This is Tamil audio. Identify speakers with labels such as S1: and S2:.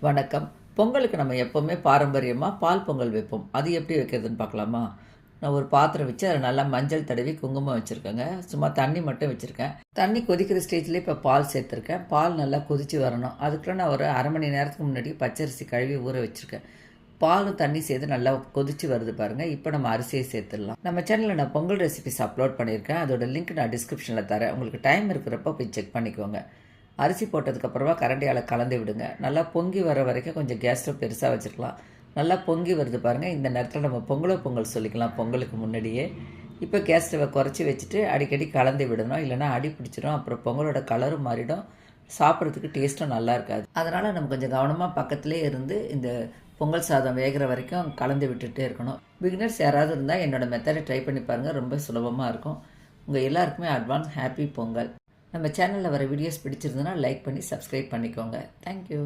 S1: வணக்கம். பொங்கலுக்கு நம்ம எப்போவுமே பாரம்பரியமாக பால் பொங்கல் வைப்போம். அது எப்படி வைக்கிறதுன்னு பார்க்கலாமா? நான் ஒரு பாத்திரம் வச்சு அதில் நல்லா மஞ்சள் தடவி குங்குமம் வச்சுருக்கேங்க. சும்மா தண்ணி மட்டும் வச்சுருக்கேன். தண்ணி கொதிக்கிற ஸ்டேஜ்லேயே இப்போ பால் சேர்த்துருக்கேன். பால் நல்லா கொதித்து வரணும். அதுக்குள்ள நான் ஒரு அரை மணி நேரத்துக்கு முன்னாடி பச்சரிசி கழுவி ஊற வச்சுருக்கேன். பாலும் தண்ணி சேர்த்து நல்லா கொதிச்சு வருது பாருங்கள். இப்போ நம்ம அரிசியை சேர்த்துடலாம். நம்ம சேனலில் நான் பொங்கல் ரெசிபிஸ் அப்லோட் பண்ணியிருக்கேன். அதோட லிங்க் நான் டிஸ்கிரிப்ஷனில் தரேன். உங்களுக்கு டைம் இருக்கிறப்ப போய் செக் பண்ணிக்கோங்க. அரிசி போட்டதுக்கப்புறமா கரண்டியால் கலந்து விடுங்க. நல்லா பொங்கி வர வரைக்கும் கொஞ்சம் கேஸ் ஸ்டவ் பெருசாக வச்சுருக்கலாம். நல்லா பொங்கி வருது பாருங்கள். இந்த நேரத்தில் நம்ம பொங்கல் சொல்லிக்கலாம் பொங்கலுக்கு முன்னாடியே. இப்போ கேஸ் ஸ்டவை குறைச்சி வச்சுட்டு அடிக்கடி கலந்து விடணும். இல்லைனா அடி பிடிச்சிடும். அப்புறம் பொங்கலோட கலரும் மாறிடும். சாப்பிட்றதுக்கு டேஸ்ட்டும் நல்லா இருக்காது. அதனால் நம்ம கொஞ்சம் கவனமாக பக்கத்துலேயே இருந்து இந்த பொங்கல் சாதம் வேகிற வரைக்கும் கலந்து விட்டுகிட்டே இருக்கணும். பிகினர்ஸ் யாராவது இருந்தால் என்னோடய மெத்தடை ட்ரை பண்ணி பாருங்கள். ரொம்ப சுலபமாக இருக்கும். உங்கள் எல்லாருக்குமே அட்வான்ஸ் ஹாப்பி பொங்கல். நம்ம சேனலில் வர வீடியோஸ் பிடிச்சிருந்ததுன்னா லைக் பண்ணி சப்ஸ்கிரைப் பண்ணிக்கோங்க. தேங்க்யூ.